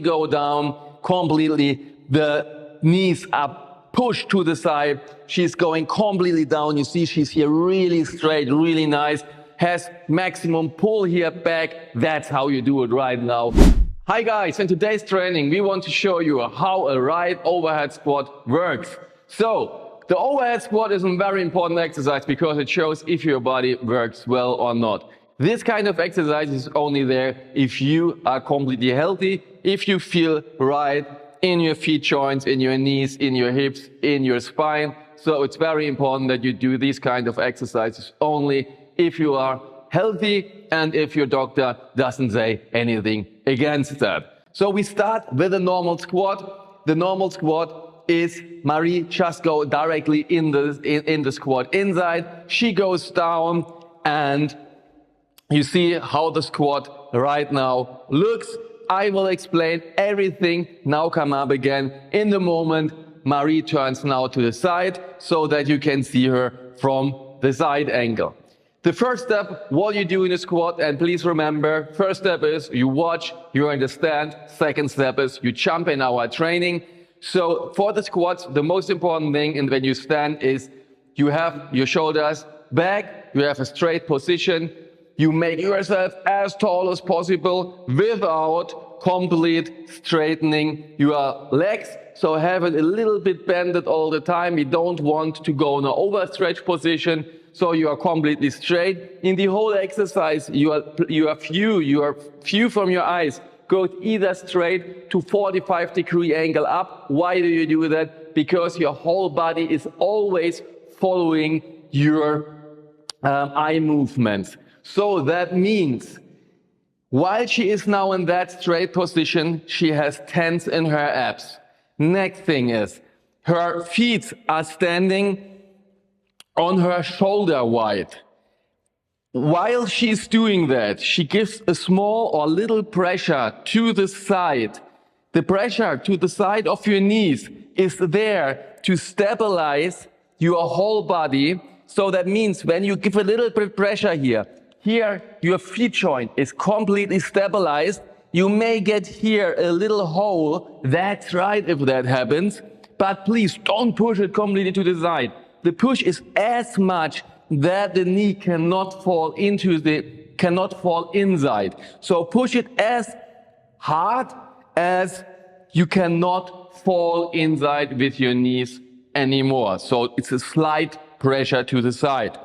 Go down completely. The knees are pushed to the side. She's going completely down. You see she's here really straight, really nice. Has maximum pull here back. That's how you do it right now. Hi guys, in today's training we want to show you how a right overhead squat works. So the overhead squat is a very important exercise because it shows if your body works well or not. This kind of exercise is only there if you are completely healthy, if you feel right in your feet joints, in your knees, in your hips, in your spine. So it's very important that you do these kind of exercises only if you are healthy and if your doctor doesn't say anything against that. So we start with a normal squat. The normal squat is Marie just go directly in the squat inside. She goes down and you see how the squat right now looks. I will explain everything. Now come up again. In the moment, Marie turns now to the side so that you can see her from the side angle. The first step, what you do in a squat, and please remember, first step is you watch, you understand. Second step is you jump in our training. So for the squats, the most important thing and when you stand is you have your shoulders back, you have a straight position. You make yourself as tall as possible without complete straightening your legs. So have it a little bit bended all the time. You don't want to go in an overstretched position. So you are completely straight. In the whole exercise, your view from your eyes goes either straight to 45-degree angle up. Why do you do that? Because your whole body is always following your eye movements. So that means while she is now in that straight position, she has tense in her abs. Next thing is her feet are standing on her shoulder wide. While she's doing that, she gives a small or little pressure to the side. The pressure to the side of your knees is there to stabilize your whole body. So that means when you give a little bit pressure here, your feet joint is completely stabilized. You may get here a little hole. That's right if that happens. But please don't push it completely to the side. The push is as much that the knee cannot fall inside. So push it as hard as you cannot fall inside with your knees anymore. So it's a slight pressure to the side.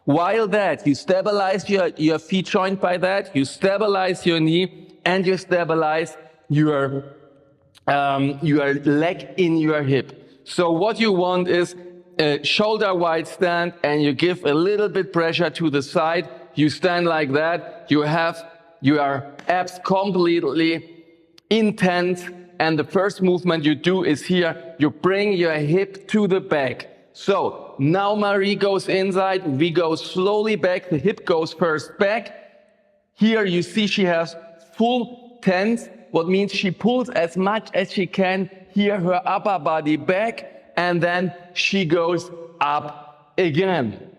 While that, you stabilize your feet joint by that, you stabilize your knee, and you stabilize your leg in your hip. So what you want is a shoulder wide stand, and you give a little bit pressure to the side. You stand like that. You have your abs completely intense, and the first movement you do is here. You bring your hip to the back. So now Marie goes inside, we go slowly back, the hip goes first back. Here you see she has full tense, what means she pulls as much as she can, here her upper body back, and then she goes up again.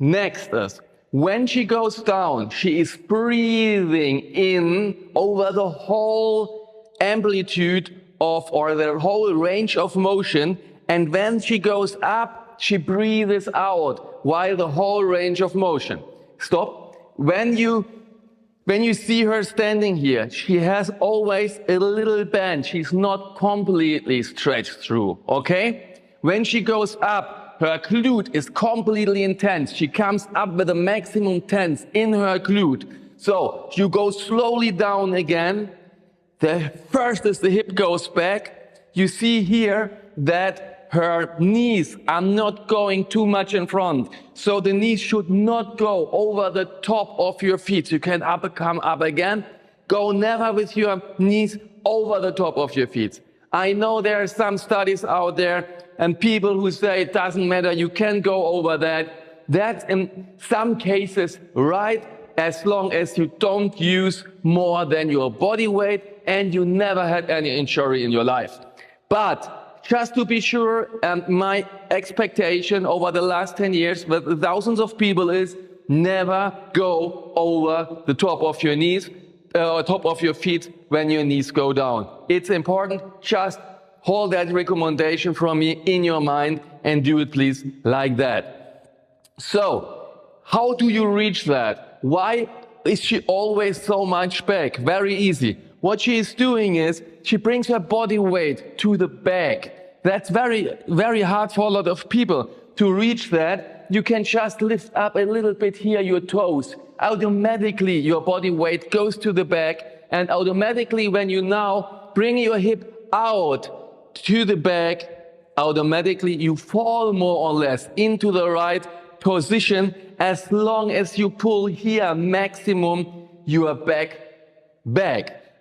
Next is, when she goes down, she is breathing in over the whole amplitude of, or the whole range of motion. And when she goes up, she breathes out while the whole range of motion. Stop. When you see her standing here, she has always a little bend. She's not completely stretched through, okay? When she goes up, her glute is completely intense. She comes up with a maximum tense in her glute. So you go slowly down again. The first is the hip goes back. You see here that her knees are not going too much in front. So the knees should not go over the top of your feet. You can come up again. Go never with your knees over the top of your feet. I know there are some studies out there and people who say it doesn't matter, you can go over that. That's in some cases right, as long as you don't use more than your body weight and you never had any injury in your life. But just to be sure, and my expectation over the last 10 years with thousands of people is never go over the top of your knees. top of your feet when your knees go down. It's important. Just hold that recommendation from me in your mind and do it please like that. So, how do you reach that? Why is she always so much back? Very easy. What she is doing is she brings her body weight to the back. That's very, very hard for a lot of people to reach that. You can just lift up a little bit here your toes. Automatically your body weight goes to the back, and automatically when you now bring your hip out to the back, automatically you fall more or less into the right position as long as you pull here maximum your back.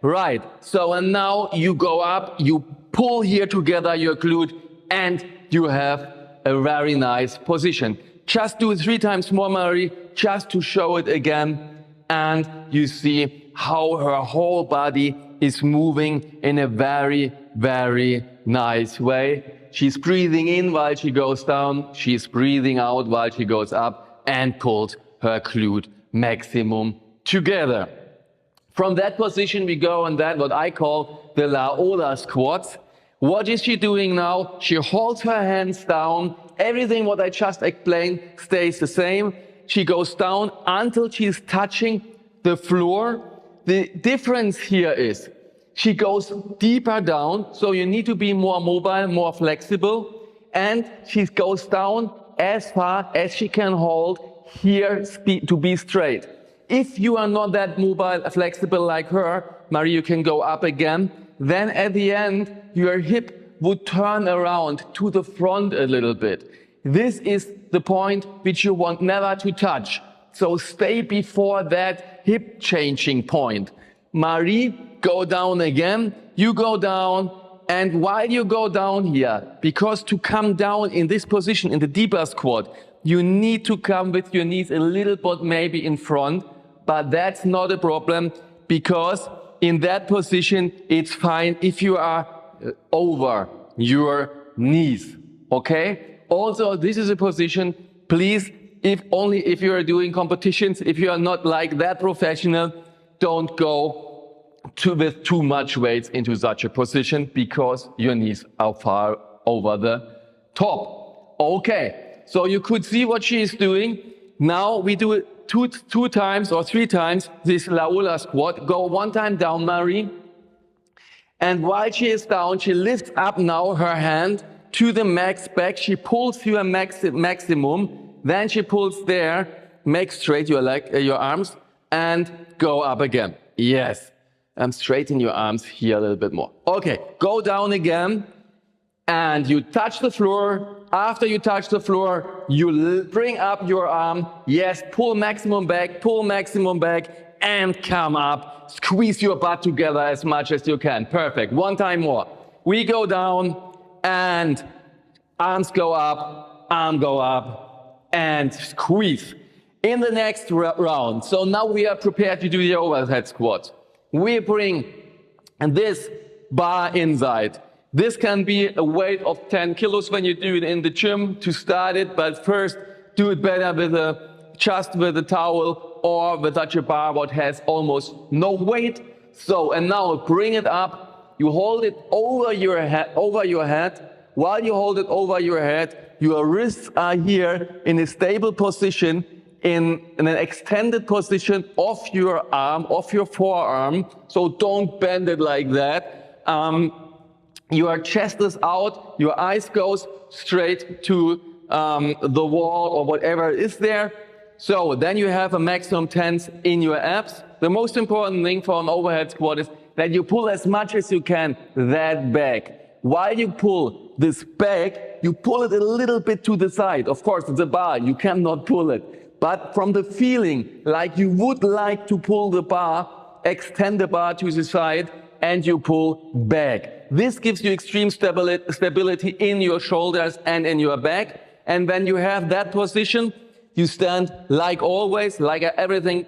Right. So and now you go up, you pull here together your glute, and you have a very nice position. Just do it 3 times more, Marie, just to show it again. And you see how her whole body is moving in a very, very nice way. She's breathing in while she goes down. She's breathing out while she goes up and pulls her glute maximum together. From that position, we go on that, what I call the Laola squats. What is she doing now? She holds her hands down. Everything what I just explained stays the same. She goes down until she's touching the floor. The difference here is she goes deeper down, so you need to be more mobile, more flexible, and she goes down as far as she can hold here to be straight. If you are not that mobile, flexible like her, Marie, you can go up again. Then at the end, your hip would turn around to the front a little bit. This is the point which you want never to touch. So stay before that hip changing point. Marie, go down again. You go down, and while you go down here, because to come down in this position, in the deeper squat, you need to come with your knees a little bit maybe in front, but that's not a problem, because in that position, it's fine if you are over your knees, okay? Also, this is a position, please, if you are doing competitions, if you are not like that professional, don't go with too much weight into such a position, because your knees are far over the top. Okay, so you could see what she is doing. Now we do it two times or 3 times, this Laola squat. Go 1 time down, Marie. And while she is down, she lifts up now her hand to the max back. She pulls to a maximum. Then she pulls there, make straight your arms, and go up again. Yes. Straighten your arms here a little bit more. Okay, go down again, and you touch the floor. After you touch the floor, you bring up your arm. Yes, pull maximum back, and come up. Squeeze your butt together as much as you can. Perfect. 1 time more. We go down, and arms go up, arm go up, and squeeze. In the next round, so now we are prepared to do the overhead squat. We bring this bar inside. This can be a weight of 10 kilos when you do it in the gym to start it, but first do it better just with a towel or with such a bar what has almost no weight. So, and now bring it up. You hold it over your head. While you hold it over your head, your wrists are here in a stable position, in an extended position of your arm, of your forearm. So don't bend it like that. Your chest is out, your eyes goes straight to the wall or whatever is there. So then you have a maximum tense in your abs. The most important thing for an overhead squat is that you pull as much as you can that back. While you pull this back, you pull it a little bit to the side. Of course, it's a bar, you cannot pull it. But from the feeling, like you would like to pull the bar, extend the bar to the side, and you pull back. This gives you extreme stability in your shoulders and in your back. And when you have that position, you stand like always, like everything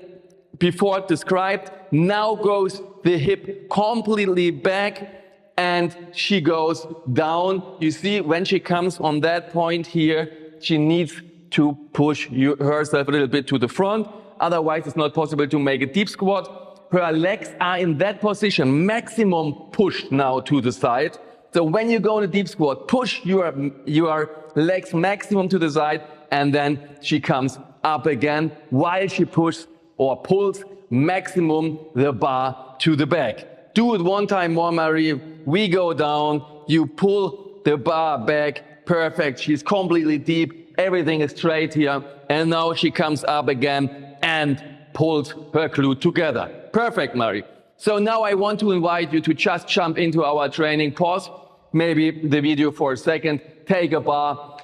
before described. Now goes the hip completely back, and she goes down. You see, when she comes on that point here, she needs to push herself a little bit to the front. Otherwise, it's not possible to make a deep squat. her legs are in that position, maximum pushed now to the side. So when you go in a deep squat, push your legs maximum to the side, and then she comes up again while she pushes or pulls maximum the bar to the back. Do it one time more, Marie. We go down, you pull the bar back, perfect. She's completely deep, everything is straight here, and now she comes up again and pulls her glute together. Perfect, Marie. So now I want to invite you to just jump into our training. Pause maybe the video for a second, take a bar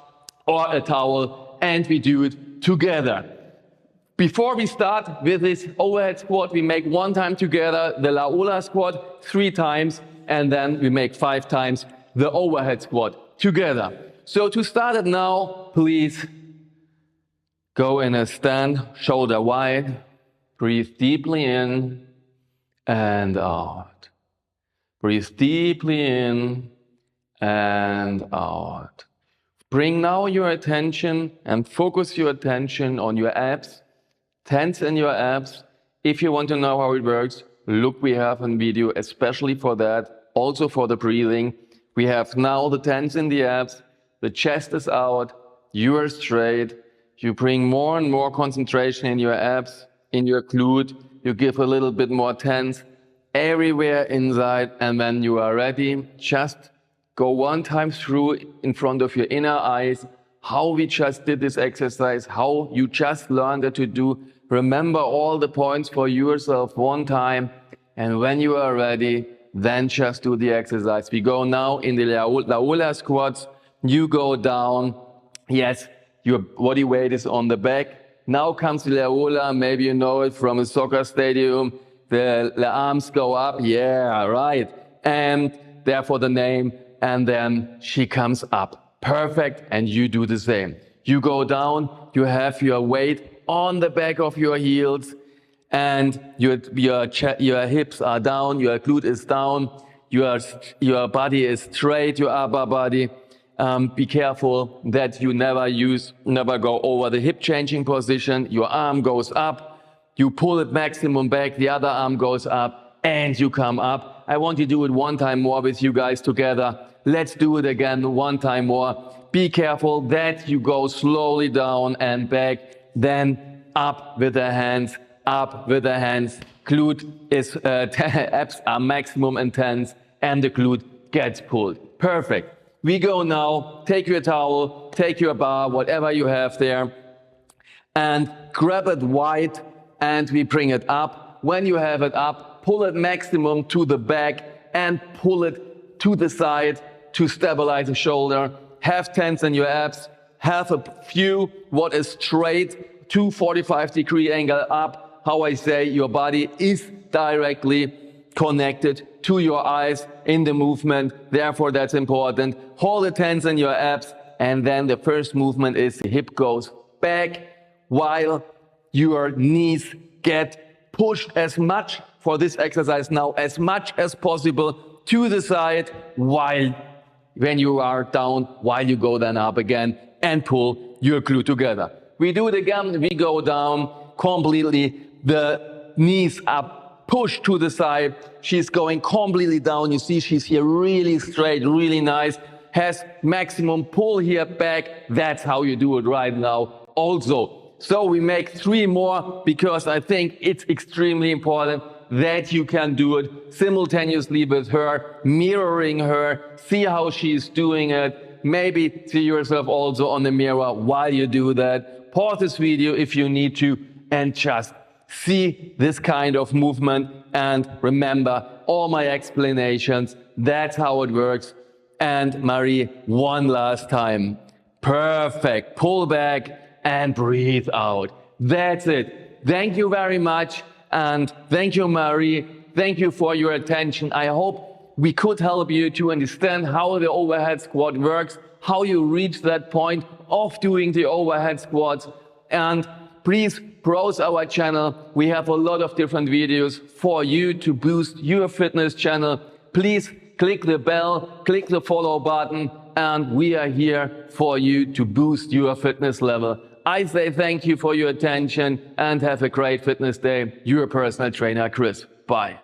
or a towel, and we do it together. Before we start with this overhead squat, we make one time together the Laola squat 3 times, and then we make 5 times the overhead squat together. So to start it now, please go in a stand, shoulder wide, breathe deeply in and out. Breathe deeply in and out. Bring now your attention and focus your attention on your abs. Tense your abs. If you want to know how it works, look, we have a video especially for that, also for the breathing. We have now the tense in the abs, the chest is out, you are straight. You bring more and more concentration in your abs, in your glute. You give a little bit more tense everywhere inside, and when you are ready, just go one time through in front of your inner eyes how we just did this exercise, how you just learned it to do. Remember all the points for yourself one time, and when you are ready, then just do the exercise. We go now in the Laola squats. You go down. Yes, your body weight is on the back. Now comes the Laola. Maybe you know it from a soccer stadium. The arms go up. Yeah, right. And therefore the name. And then she comes up. Perfect. And you do the same. You go down. You have your weight on the back of your heels. And your hips are down. Your glute is down. Your body is straight, your upper body. Be careful that you never go over the hip changing position. Your arm goes up, you pull it maximum back, the other arm goes up, and you come up. I want you to do it one time more with you guys together. Let's do it again one time more. Be careful that you go slowly down and back, then up with the hands, up with the hands. Glute is, abs are maximum intense, and the glute gets pulled. Perfect. We go now, take your towel, take your bar, whatever you have there, and grab it wide, and we bring it up. When you have it up, pull it maximum to the back and pull it to the side to stabilize the shoulder. Have tense in your abs, have a few what is straight, 245-degree angle up. How I say, your body is directly connected to your eyes in the movement. Therefore, that's important. Hold the tense in your abs, and then the first movement is the hip goes back while your knees get pushed as much for this exercise now, as much as possible to the side while when you are down, while you go then up again and pull your glute together. We do it again. We go down completely. The knees are pushed to the side. She's going completely down. You see she's here really straight, really nice. Has maximum pull here back. That's how you do it right now also. So we make 3 more because I think it's extremely important that you can do it simultaneously with her, mirroring her, see how she's doing it. Maybe see yourself also on the mirror while you do that. Pause this video if you need to and just see this kind of movement and remember all my explanations. That's how it works. And Marie, one last time. Perfect. Pull back and breathe out. That's it. Thank you very much. And thank you, Marie. Thank you for your attention. I hope we could help you to understand how the overhead squat works, how you reach that point of doing the overhead squats. And please browse our channel. We have a lot of different videos for you to boost your fitness channel. Please click the bell, click the follow button, and we are here for you to boost your fitness level. I say thank you for your attention and have a great fitness day. Your personal trainer, Chris. Bye.